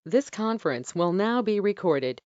This conference will now be recorded.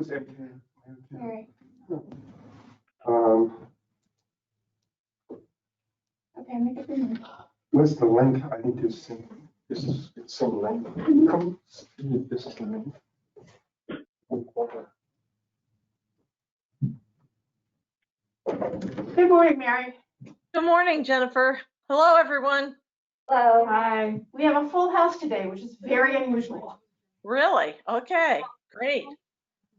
who's everything? All right. Okay, make it big. Where's the link? I need to send. This is some link. Come, this is the link. Good morning, Mary. Good morning, Jennifer. Hello, everyone. Hello. Hi. We have a full house today, which is very unusual. Really? Okay, great.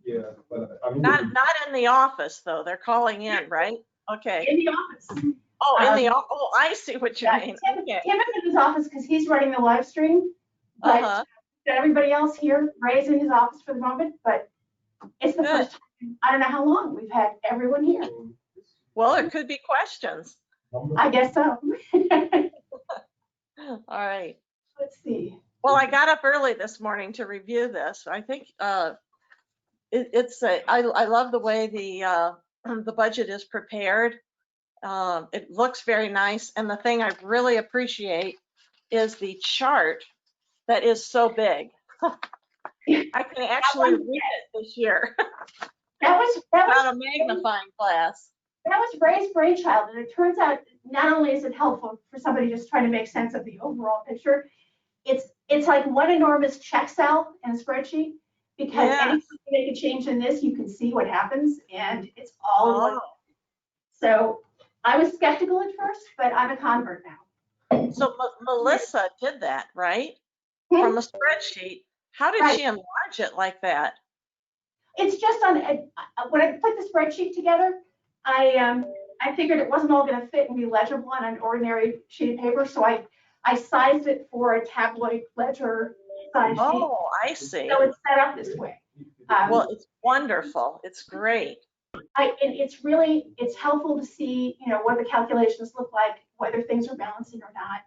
Yeah, but I mean. Not in the office, though. They're calling in, right? Okay. In the office. Oh, oh, I see what you mean. Okay. Tim is in his office because he's running the live stream. But Uh-huh. everybody else here, Ray's in his office for the moment, but it's the Good. first time, I don't know how long we've had everyone here. Well, there could be questions. I guess so. All right. Let's see. Well, I got up early this morning to review this. I think I love the way the budget is prepared. It looks very nice. And the thing I really appreciate is the chart that is so big. I can actually read it this year That was without a magnifying glass. That was Ray's brainchild, and it turns out not only is it helpful for somebody just trying to make sense of the overall picture, it's like one enormous check cell in a spreadsheet, because anytime you make a change in this, you can see what happens, and it's all in one. So I was skeptical at first, but I'm a convert now. So Melissa did that, right? From a spreadsheet. How did she enlarge it like that? It's just on when I put the spreadsheet together, I figured it wasn't all going to fit and be legible on an ordinary sheet of paper, so I sized it for a tabloid ledger size sheet. Oh, I see. So it's set up this way. Well, it's wonderful. It's great. And it's helpful to see, what the calculations look like, whether things are balancing or not.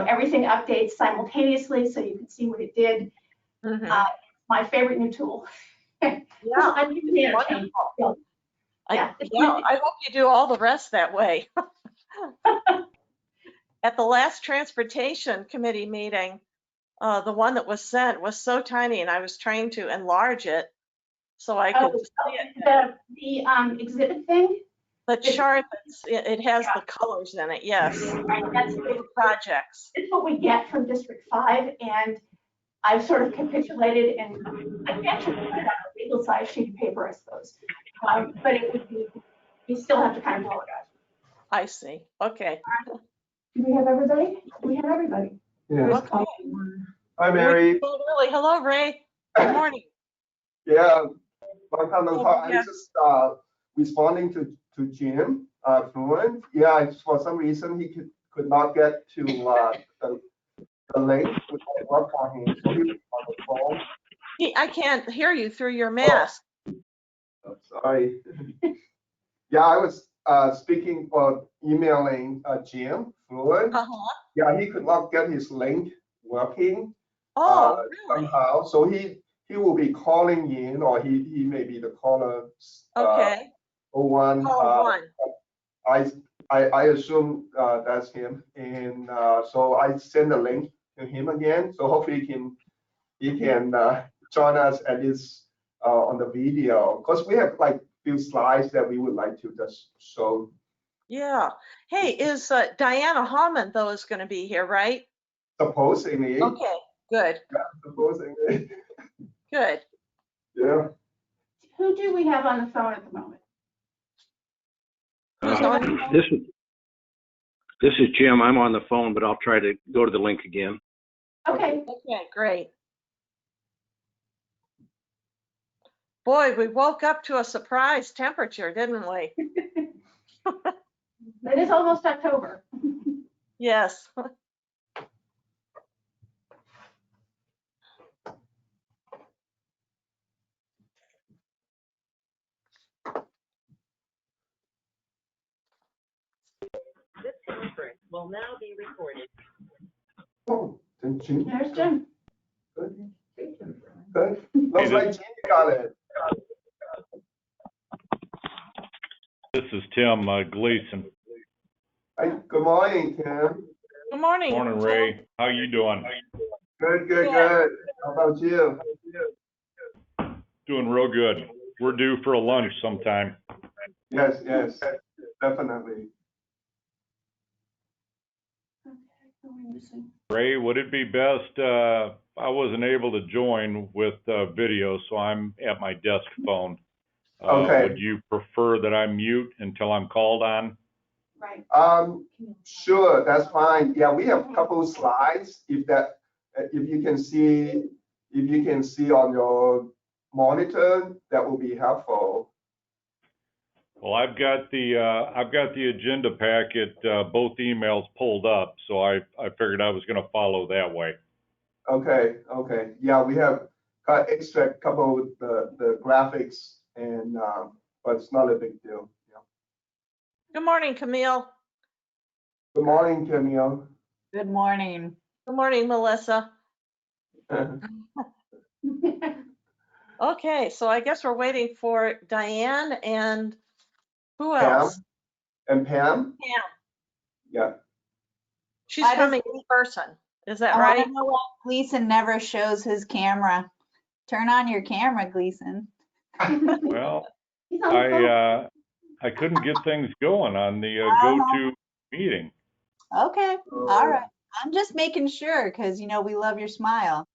Everything updates simultaneously, so you can see what it did. Mm-hmm. My favorite new tool. Yeah, I'm using it. wonderful. I hope you do all the rest that way. At the last transportation committee meeting, the one that was sent was so tiny, and I was trying to enlarge it so I could see it. The exhibit thing? The chart, it has the colors in it, yes. Right, that's the projects. It's what we get from District 5, and I've sort of capitulated, and I can actually put it on a legal size sheet of paper, I suppose. But it would be, you still have to kind of roll it out. I see. Okay. Do we have everybody? We have everybody. Yeah. Okay. Hi, Mary. Really. Hello, Ray. Good morning. Yeah, long time no talk. Yeah. I'm just responding to Jim Fluent. Yeah, for some reason he could not get to the link which I work for him, so he was on the phone. I can't hear you through your mask. Oh, sorry. Yeah, I was speaking or emailing Jim Fluent. Yeah, he could not get his link working. Oh, really? Somehow. So he will be calling in, or he may be the caller. Okay. 01. Caller 1. I assume that's him, and so I send a link to him again. So hopefully he can join us at this on the video, because we have like few slides that we would like to just show. Yeah. Hey, is Diana Hallman though is going to be here, right? Supposedly. Okay. Good. Yeah, supposedly. Good. Yeah. Who do we have on the phone at the moment? This is Jim. I'm on the phone, but I'll try to go to the link again. Okay. Okay, great. Boy, we woke up to a surprise temperature, didn't we? It is almost October. Yes. This conference will now be recorded. Oh, then Jim. There's Jim. Good. Good. Looks like Jim got it. This is Tim Gleason. Hi, good morning, Tim. Good morning. Morning, Ray. How you doing? Good. How about you? Doing real good. We're due for a lunch sometime. Yes, yes, definitely. Ray, would it be best, I wasn't able to join with video, so I'm at my desk phone. Okay. Would you prefer that I mute until I'm called on? Right. Sure, that's fine. Yeah, we have a couple of slides. If you can see, on your monitor, that will be helpful. Well, I've got the agenda packet, both emails pulled up, so I figured I was gonna follow that way. Okay, okay. Yeah, we have extract couple of the graphics and but it's not a big deal. Yeah. Good morning, Camille. Good morning, Camille. Good morning. Good morning, Melissa. Okay, so I guess we're waiting for Diane and who Pam else? and Pam? Pam. Yeah. She's I just- coming in person. Is that I right? want to know why Gleason never shows his camera. Turn on your camera, Gleason. Well, He's on the phone. I couldn't get things going on the go-to meeting. Okay, all right. I'm just making sure because, you know, we love your smile.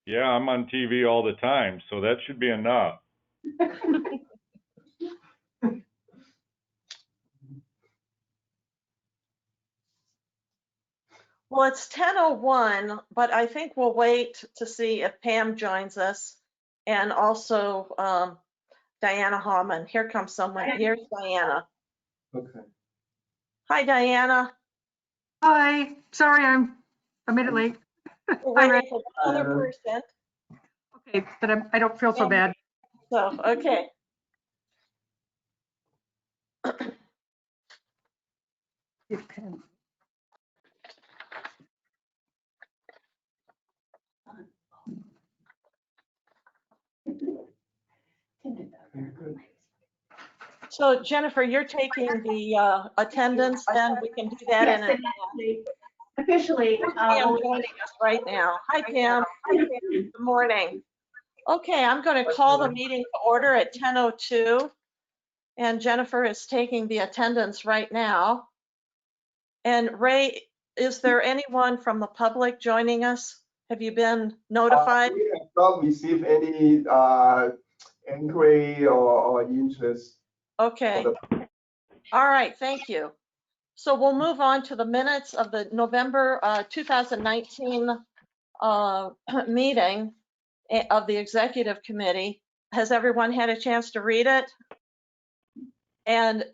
Yeah, I'm on TV all the time, so that should be enough. Well, it's 10:01, but I think we'll wait to see if Pam joins us and also Diana Hallman. Here comes someone. Here's Diana. Okay. Hi, Diana. Hi, sorry, I'm a minute late. We're Hi, Ray. waiting for another person. Okay, but I don't feel so bad. So, okay. Give pen. So Jennifer, you're taking the attendance, then we can do that in Yes, a. officially. Pam joining us right now. Hi, Pam. Good morning. Okay, I'm going to call the meeting to order at 10:02. And Jennifer is taking the attendance right now. And Ray, is there anyone from the public joining us? Have you been notified? We have not received any inquiry or interest. Okay. All right, thank you. So we'll move on to the minutes of the November 2019 meeting of the Executive Committee. Has everyone had a chance to read it? And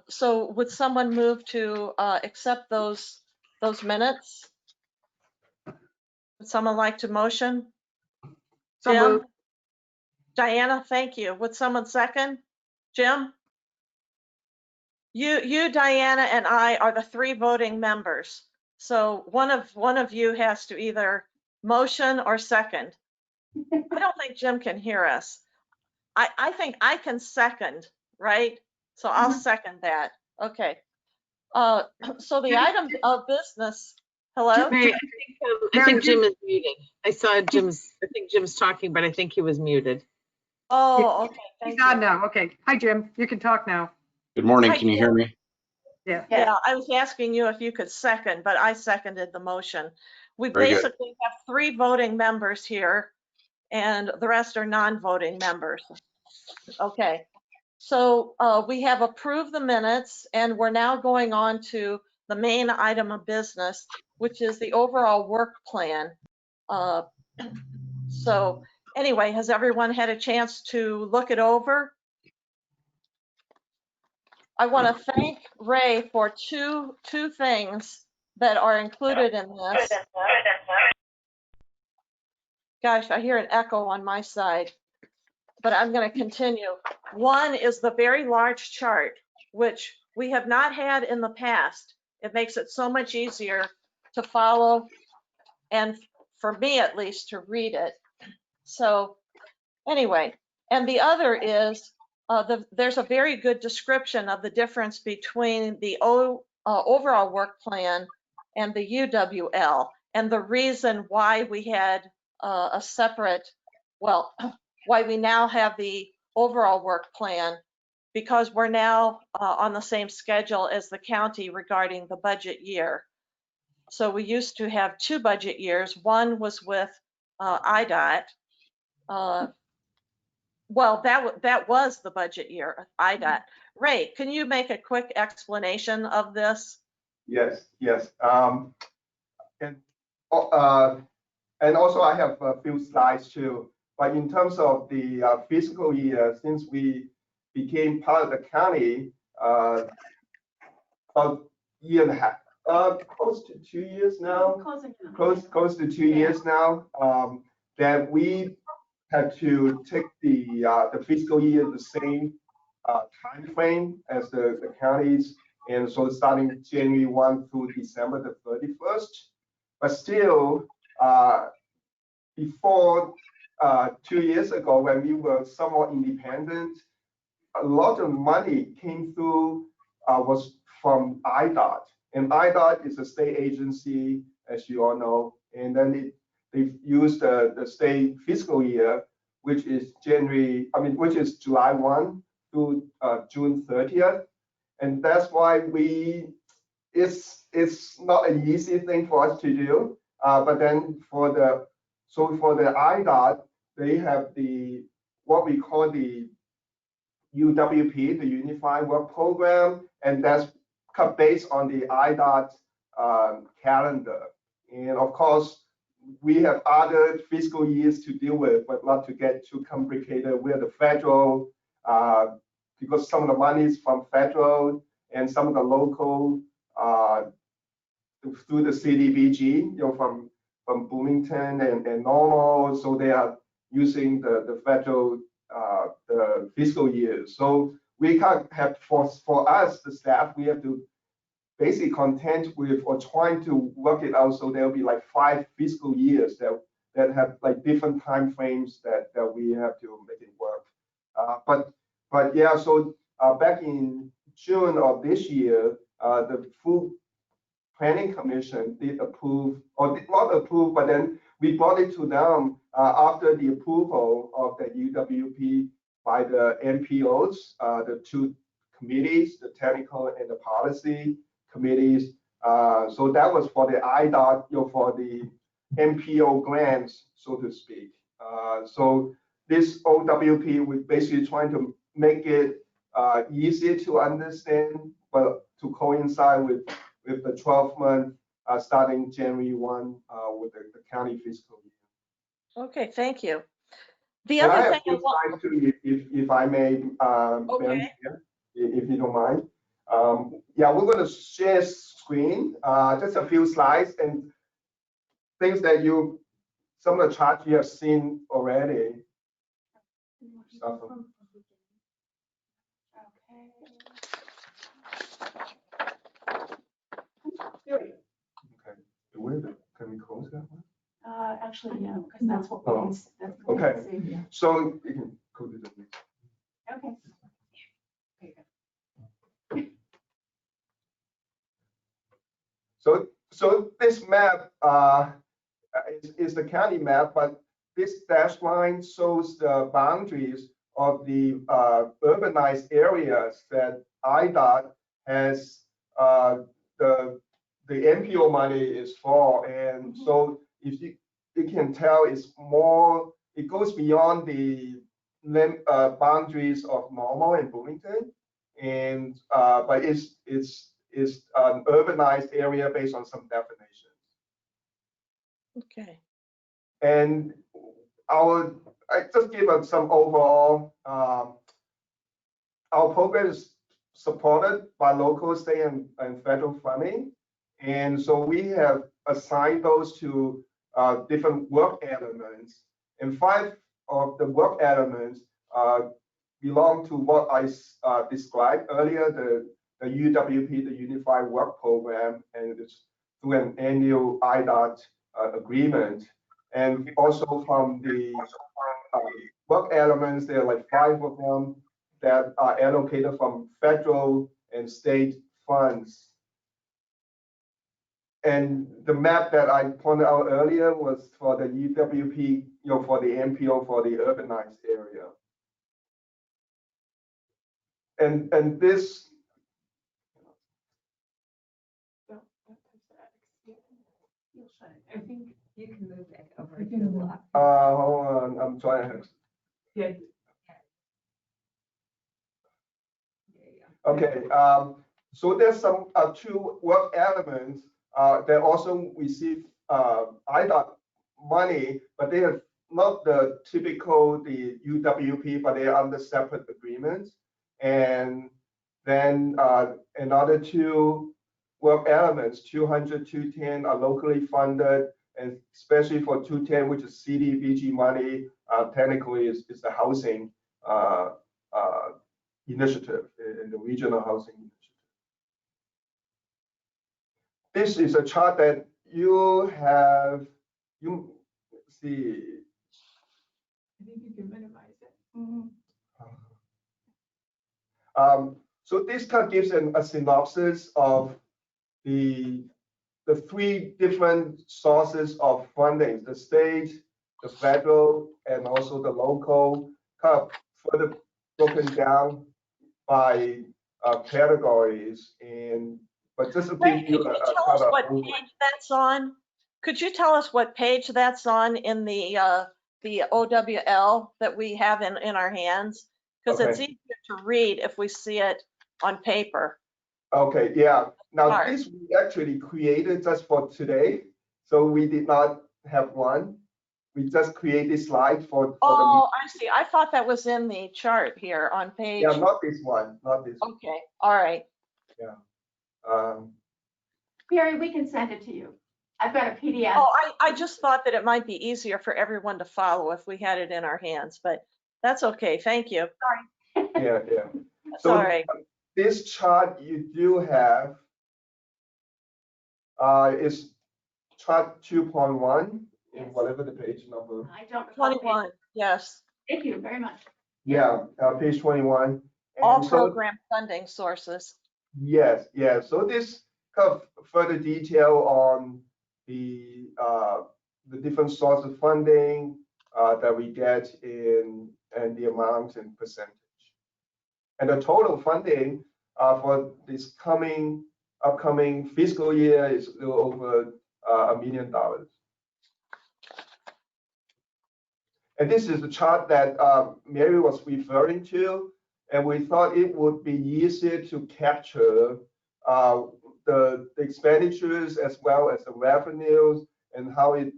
so would someone move to accept those minutes? Would someone like to motion? So Jim? moved. Diana, thank you. Would someone second? Jim? You, Diana, and I are the three voting members. So one of you has to either motion or second. I don't think Jim can hear us. I think I can second, right? So I'll second that. Okay. So the item of business, hello? Mary, I think Jim is muted. I think Jim's talking, but I think he was muted. Oh, okay, he's thank on you. now. Okay. Hi, Jim. You can talk now. Good morning. Hi, Can you Jim. hear me? Yeah. Yeah, I was asking you if you could second, but I seconded the motion. We Very good. basically have three voting members here and the rest are non-voting members. Okay, so we have approved the minutes and we're now going on to the main item of business, which is the overall work plan. So anyway, has everyone had a chance to look it over? I want to thank Ray for two things that are included in this. Gosh, I hear an echo on my side, but I'm going to continue. One is the very large chart, which we have not had in the past. It makes it so much easier to follow and for me at least to read it. So anyway, and the other is there's a very good description of the difference between the overall work plan and the UWL and the reason why we had a separate, well, why we now have the overall work plan, because we're now on the same schedule as the county regarding the budget year. So we used to have 2 budget years. One was with IDOT. Well, that was the budget year, IDOT. Ray, can you make a quick explanation of this? Yes, yes. And also I have a few slides too. But in terms of the fiscal year, since we became part of the county about year and a half, close to 2 years now, close to 2 years now, that we had to take the fiscal year the same time frame as the counties, and so starting January 1 through December the 31st. But still, before 2 years ago, when we were somewhat independent, a lot of money came through was from IDOT, and IDOT is a state agency, as you all know, and then they use the state fiscal year, which is July 1 through June 30th, and that's why it's not an easy thing for us to do. But then for the IDOT, they have what we call the UWP, the Unified Work Program, and that's based on the IDOT calendar. And of course, we have other fiscal years to deal with, but not to get too complicated. We're the federal, because some of the money is from federal and some of the local through the CDBG, from Bloomington and Normal, so they are using the federal the fiscal year. So we can't have, for us, the staff, we have to basically content with or trying to work it out so there'll be like 5 fiscal years that have like different time frames that we have to make it work. But yeah, so back in June of this year, the Food Planning Commission did approve, or did not approve, but then we brought it to them after the approval of the UWP by the NPOs, the 2 committees, the technical and the policy committees. So that was for the IDOT, for the NPO grants, so to speak. So this OWP, we're basically trying to make it easier to understand, but to coincide with the 12-month starting January 1 with the county fiscal year. Okay, thank you. The And other I have thing I two slides too, if I may, Okay. if you don't mind. Yeah, we're going to share screen, just a few slides and things that some of the charts you have seen already. So, okay, can we close that one? Actually, no, because that's what we Oh, can, that's what we okay. can see. So you can go to the next. Okay. So this map is the county map, but this dashed line shows the boundaries of the urbanized areas that IDOT has the NPO money is for, and so if you can tell, it's more. It goes beyond the boundaries of Normal and Bloomington, and but it's an urbanized area based on some definitions. Okay. And I just give us some overall. Our program is supported by local, state, and federal funding, and so we have assigned those to different work elements. And 5 of the work elements belong to what I described earlier, the UWP, the Unified Work Program, and it's through an annual IDOT agreement. And also from the work elements, there are like 5 of them that are allocated from federal and state funds. And the map that I pointed out earlier was for the UWP, for the MPO for the urbanized area. And this, I think you can move that over to the block. hold on, I'm trying to. Yeah. Okay, so there's some two work elements that also receive IDOT money, but they are not the typical the UWP, but they are under separate agreements. And then another two work elements, 200, 210 are locally funded, and especially for 210, which is CDBG money, technically is the housing initiative in the regional housing initiative. This is a chart that you have, let's see. I think you can minimize it. So this kind of gives a synopsis of the three different sources of funding, the state, the federal, and also the local, kind of further broken down by categories. But just to Ray, give you could you a tell kind us of what page that's on? Could you tell us what page that's on in the OWL that we have in our hands? Because it's Okay. easier to read if we see it on paper. Okay, yeah. Now Smart. this we actually created just for today, so we did not have one. We just created slide for the Oh, I see. I thought that was in the chart here on page. yeah, not this one, not this one. Okay, all right. Mary, we can send it to you. I've got a PDF. Oh, I just thought that it might be easier for everyone to follow if we had it in our hands, but that's okay. Thank you. Yeah. That's So all right. this chart you do have is chart 2.1 in Yes. whatever the page number. I don't recall. 21, yes. Thank you very much. Yeah, page 21. All And so program funding sources. yes. So this kind of further detail on the different sources of funding that we get in and the amount and percentage. And the total funding for this upcoming fiscal year is a little over $1 million. And this is the chart that Mary was referring to, and we thought it would be easier to capture the expenditures as well as the revenues and how it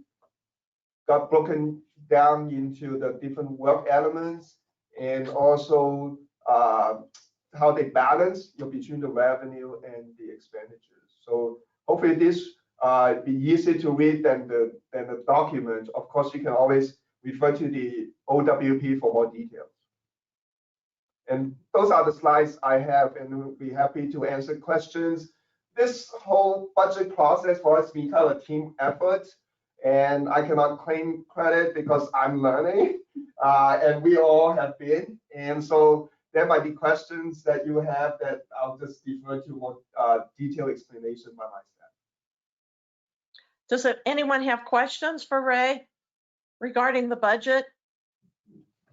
got broken down into the different work elements, and also how they balance between the revenue and the expenditures. So hopefully this be easier to read than the document. Of course, you can always refer to the OWP for more details. And those are the slides I have, and we'll be happy to answer questions. This whole budget process for us became kind of a team effort, and I cannot claim credit because I'm learning, and we all have been. And so there might be questions that you have that I'll just defer to more detailed explanation by my staff. Does anyone have questions for Ray regarding the budget?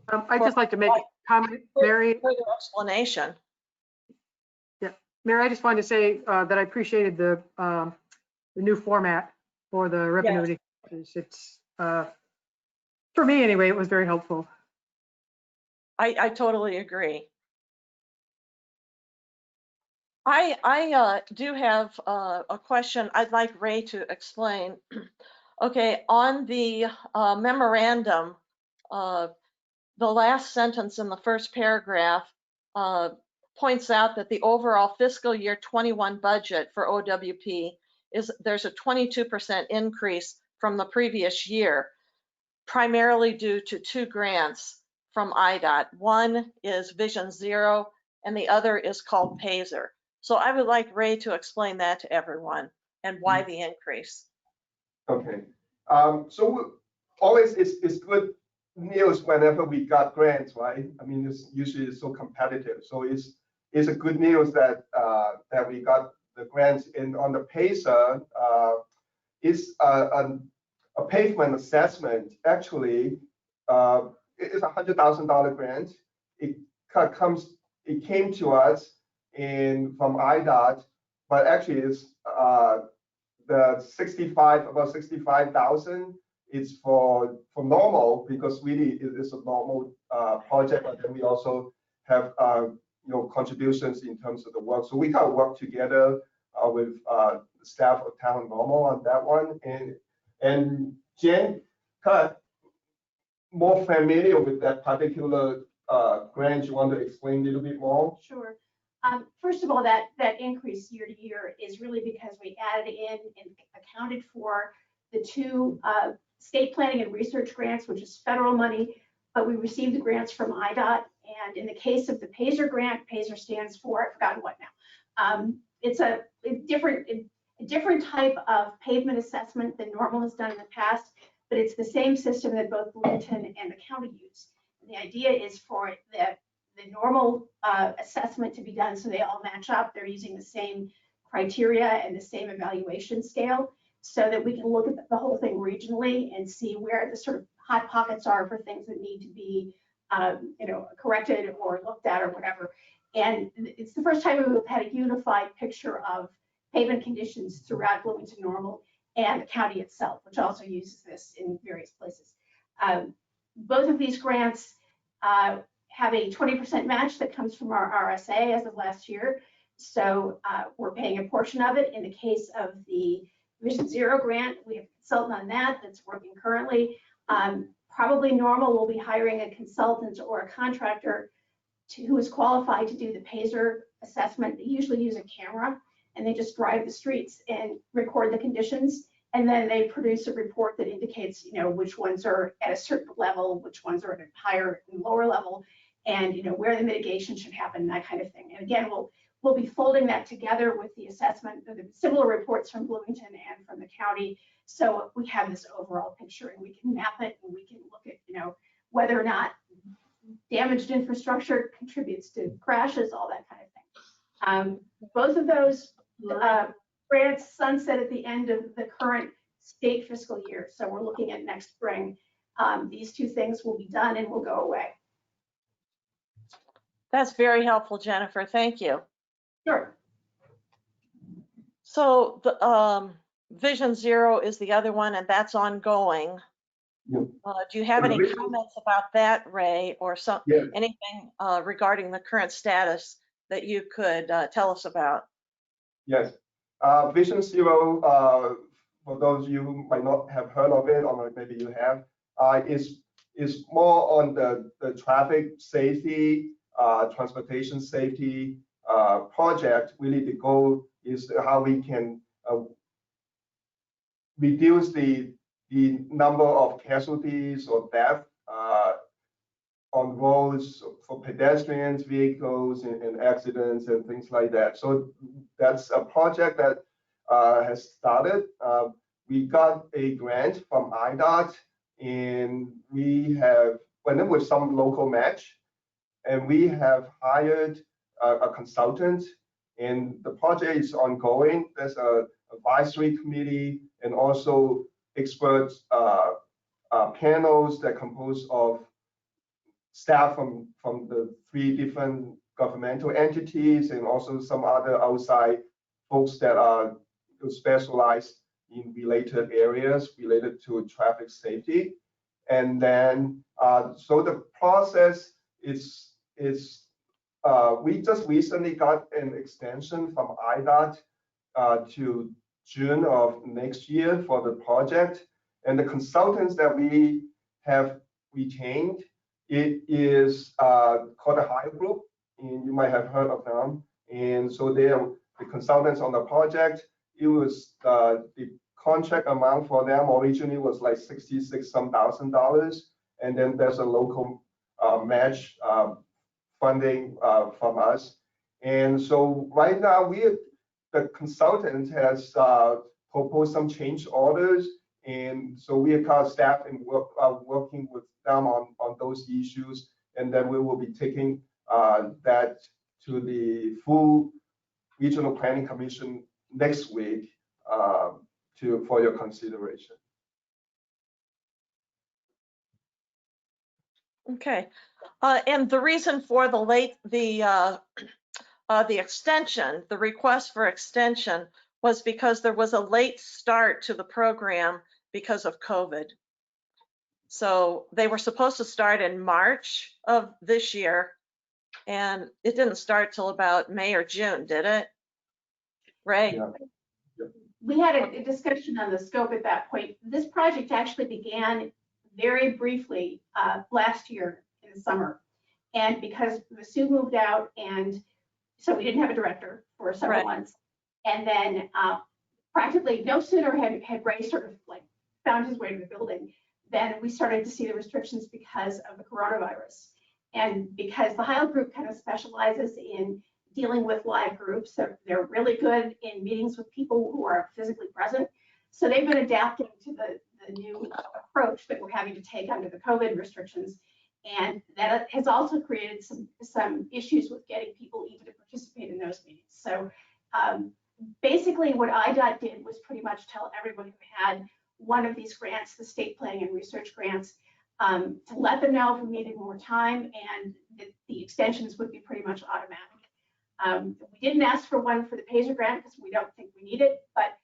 I'd just like to make a comment, Mary. Further explanation. Mary, I just wanted to say that I appreciated the new format for the revenue. It's for me anyway, it was very helpful. I totally agree. I do have a question I'd like Ray to explain. Okay, on the memorandum, the last sentence in the first paragraph points out that the overall fiscal year 21 budget for OWP there's a 22% increase from the previous year, primarily due to two grants from IDOT. One is Vision Zero and the other is called PASER. So I would like Ray to explain that to everyone and why the increase. Okay, so always it's good news whenever we got grants, right? I mean, it's usually so competitive. So it's a good news that that we got the grants. And on the PASER, is a pavement assessment. Actually, it is $100,000 grant. It came to us from IDOT, but actually it's about 65,000 is for normal, because really it is a normal project, but then we also have contributions in terms of the work. So we kind of work together with the staff of Town Normal on that one. And Jen, kind of more familiar with that particular grant, you want to explain a little bit more? Sure. First of all, that increase year to year is really because we added in and accounted for the two state planning and research grants, which is federal money, but we received the grants from IDOT. And in the case of the PASER grant, PASER stands for, I've forgotten what now. It's a different type of pavement assessment than normal has done in the past, but it's the same system that both Bloomington and the county use. And the idea is for the normal assessment to be done so they all match up. They're using the same criteria and the same evaluation scale, so that we can look at the whole thing regionally and see where the sort of hot pockets are for things that need to be corrected or looked at or whatever. And it's the first time we've had a unified picture of pavement conditions throughout Bloomington Normal and the county itself, which also uses this in various places. Both of these grants have a 20% match that comes from our RSA as of last year. So we're paying a portion of it. In the case of the Vision Zero grant, we have a consultant on that that's working currently. Probably Normal will be hiring a consultant or a contractor who is qualified to do the PASER assessment. They usually use a camera, and they just drive the streets and record the conditions. And then they produce a report that indicates, which ones are at a certain level, which ones are at a higher and lower level, and where the mitigation should happen, that kind of thing. And again, we'll be folding that together with the assessment, the similar reports from Bloomington and from the county. So we have this overall picture, and we can map it, and we can look at, whether or not damaged infrastructure contributes to crashes, all that kind of thing. Both of those grants sunset at the end of the current state fiscal year. So we're looking at next spring. These two things will be done and will go away. That's very helpful, Jennifer. Thank you. Sure. So the Vision Zero is the other one, and that's ongoing. Yep. Do you have any Vision- comments about that, Ray, or Yeah. anything regarding the current status that you could tell us about? Yes. Vision Zero, for those of you who might not have heard of it, or maybe you have, is more on the traffic safety, transportation safety project. Really, the goal is how we can reduce the number of casualties or death on roads for pedestrians, vehicles, and accidents and things like that. So that's a project that has started. We got a grant from IDOT, and we have went in with some local match, and we have hired a consultant, and the project is ongoing. There's an advisory committee and also experts panels that compose of staff from the 3 different governmental entities, and also some other outside folks that are specialized in related areas related to traffic safety. And then, so the process is we just recently got an extension from IDOT to June of next year for the project. And the consultants that we have retained, it is called a Hire Group, and you might have heard of them. And so they are the consultants on the project. It was the contract amount for them originally was like $66,000, and then there's a local match funding from us. And so right now the consultant has proposed some change orders, and so we are kind of staff and working with them on those issues, and then we will be taking that to the full Regional Planning Commission next week for your consideration. Okay. And the reason for the extension, the request for extension, was because there was a late start to the program because of COVID. So they were supposed to start in March of this year, and it didn't start till about May or June, did it? Ray? Yeah. We had a discussion on the scope at that point. This project actually began very briefly last year in the summer. And because Sue moved out, and so we didn't have a director for several months. And then practically no sooner had Ray sort of like found his way to the building than we started to see the restrictions because of the coronavirus. And because the Heil group kind of specializes in dealing with live groups, they're really good in meetings with people who are physically present. So they've been adapting to the new approach that we're having to take under the COVID restrictions. And that has also created some issues with getting people even to participate in those meetings. So basically what IDOT did was pretty much tell everyone who had one of these grants, the state planning and research grants, to let them know if we needed more time, and the extensions would be pretty much automatic. We didn't ask for one for the PASER grant because we don't think we need it, but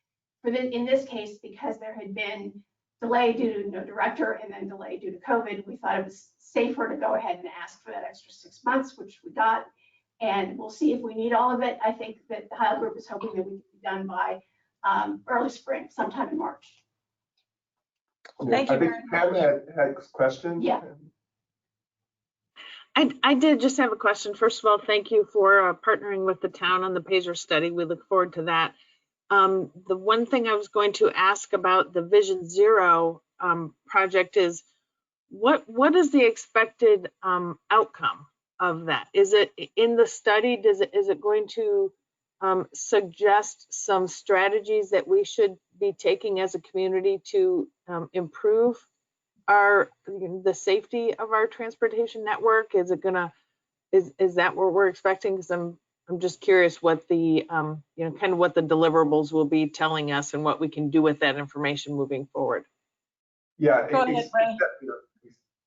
in this case, because there had been delay due to no director and then delay due to COVID, we thought it was safer to go ahead and ask for that extra 6 months, which we got. And we'll see if we need all of it. I think that the Heil group is hoping that we can be done by early spring, sometime in March. Thank you I think Pam had a question. Yeah. I did just have a question. First of all, thank you for partnering with the town on the PASER study. We look forward to that. The one thing I was going to ask about the Vision Zero project is what is the expected outcome of that? Is it in the study? Is it going to suggest some strategies that we should be taking as a community to improve the safety of our transportation network? Is it gonna is that what we're expecting? Because I'm just curious what the kind of what the deliverables will be telling us and what we can do with that information moving forward. Yeah. Go ahead, Ray.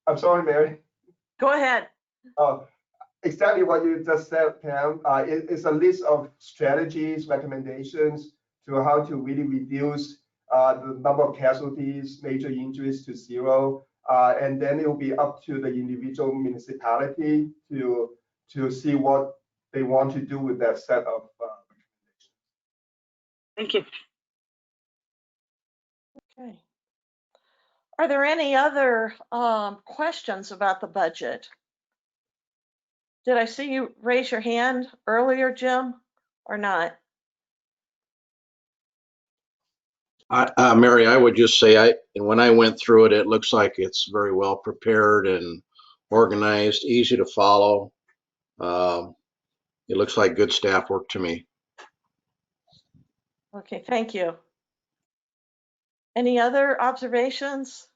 I'm sorry, Mary. Go ahead. Exactly what you just said, Pam. It's a list of strategies, recommendations to how to really reduce the number of casualties, major injuries to zero. And then it will be up to the individual municipality to see what they want to do with that set of recommendations. Thank you. Okay. Are there any other questions about the budget? Did I see you raise your hand earlier, Jim, or not? Mary, I would just say, when I went through it, it looks like it's very well prepared and organized, easy to follow. It looks like good staff work to me. Okay, thank you. Any other observations?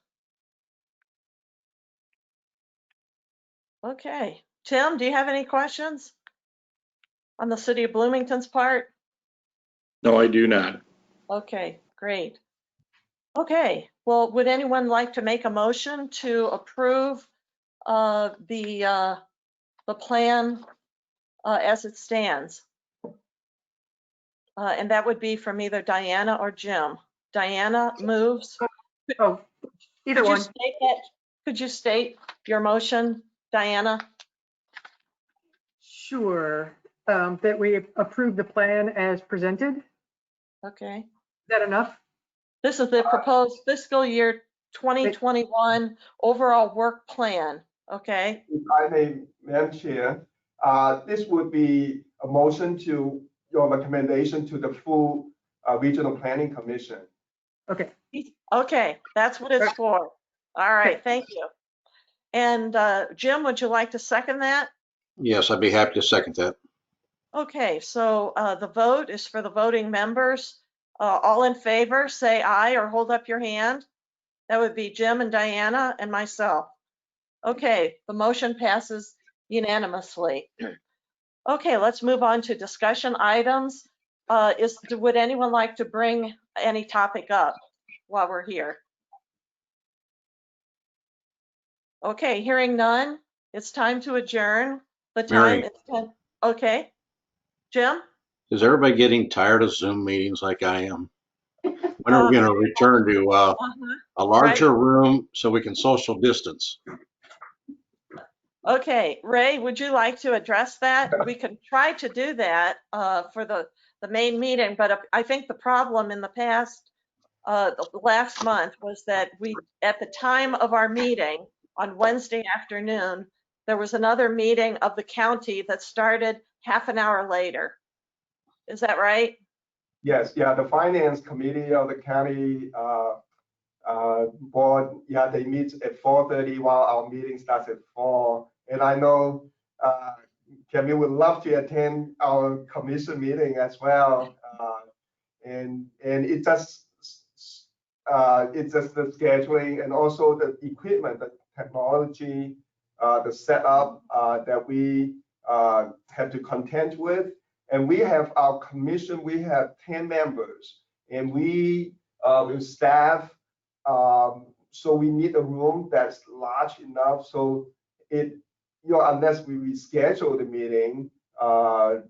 Okay, Tim, do you have any questions on the City of Bloomington's part? No, I do not. Okay, great. Okay, well, would anyone like to make a motion to approve the plan as it stands? And that would be from either Diana or Jim. Diana moves. Oh, either Could you one. state that? Could you state your motion, Diana? Sure. That we approve the plan as presented. Is Okay. that enough? This is the proposed fiscal year 2021 overall work plan. Okay. If I may, Madam Chair, this would be a motion to your recommendation to the full Regional Planning Commission. Okay. Okay, that's what it's for. All right, thank you. And Jim, would you like to second that? Yes, I'd be happy to second that. Okay, so the vote is for the voting members. All in favor, say aye or hold up your hand. That would be Jim and Diana and myself. Okay, the motion passes unanimously. Okay, let's move on to discussion items. would anyone like to bring any topic up while we're here? Okay, hearing none, it's time to adjourn. The time Mary. is 10. Okay, Jim? Is everybody getting tired of Zoom meetings like I am? When are we going to return to a larger room so we can social distance? Okay, Ray, would you like to address that? We can try to do that for the main meeting, but I think the problem in the past, the last month, was that at the time of our meeting on Wednesday afternoon, there was another meeting of the county that started half an hour later. Is that right? Yes, yeah, the finance committee of the county board, yeah, they meet at 4:30 while our meeting starts at 4. And I know Kevin would love to attend our commission meeting as well. And it's just the scheduling and also the equipment, the technology, the setup that we have to contend with. And we have our commission, we have 10 members, and we will staff. So we need a room that's large enough so unless we reschedule the meeting, and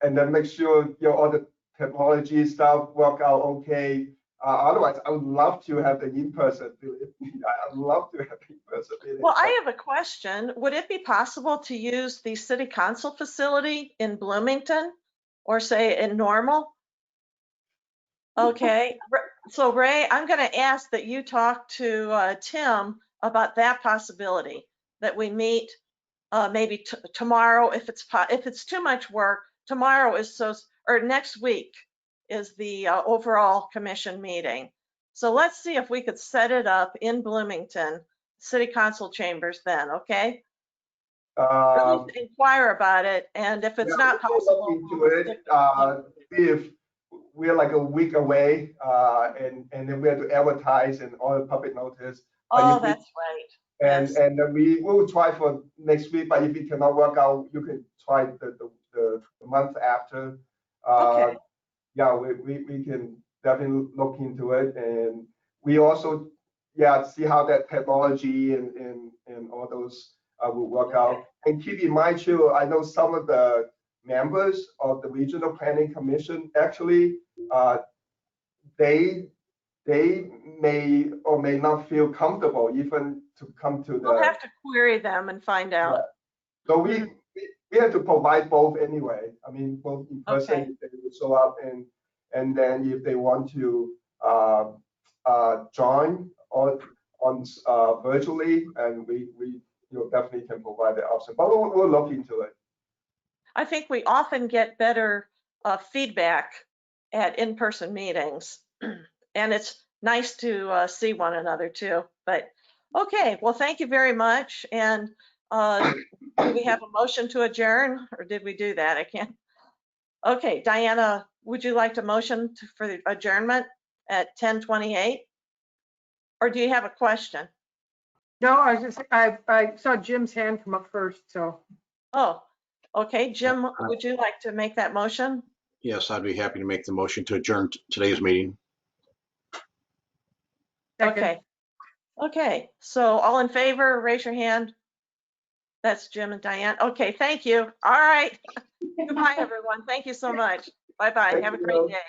then make sure all the technology stuff work out okay. Otherwise, I would love to have the in-person. I'd love to have in-person meeting. Well, I have a question. Would it be possible to use the city council facility in Bloomington or say in Normal? Okay, so Ray, I'm going to ask that you talk to Tim about that possibility, that we meet maybe tomorrow if it's too much work. Tomorrow is or next week is the overall commission meeting. So let's see if we could set it up in Bloomington, city council chambers then, okay? At least inquire about it, and if it's not possible, if we're like a week away, and then we have to advertise and all the public notice. Oh, that's right. And yes. and then we will try for next week, but if it cannot work out, you can try the month after. Okay. Yeah, we can definitely look into it, and we also see how that technology and all those will work out. And keep in mind too, I know some of the members of the Regional Planning Commission actually they may or may not feel comfortable even to come to the. We'll have to query them and find out. Yeah. So we have to provide both anyway. I mean, both in person, if they would show up, and then if they want to join on virtually, and we definitely can provide the option. But we'll look into it. I think we often get better feedback at in-person meetings, and it's nice to see one another too. But okay, well, thank you very much. And do we have a motion to adjourn, or did we do that? I can't. Okay, Diana, would you like to motion for the adjournment at 10:28? Or do you have a question? No, I saw Jim's hand come up first, so. Oh, okay. Jim, would you like to make that motion? Yes, I'd be happy to make the motion to adjourn today's meeting. Second. Okay. Okay, so all in favor, raise your hand. That's Jim and Diane. Okay, thank you. All right. Goodbye, everyone. Thank you so much. Bye-bye. Have a great day.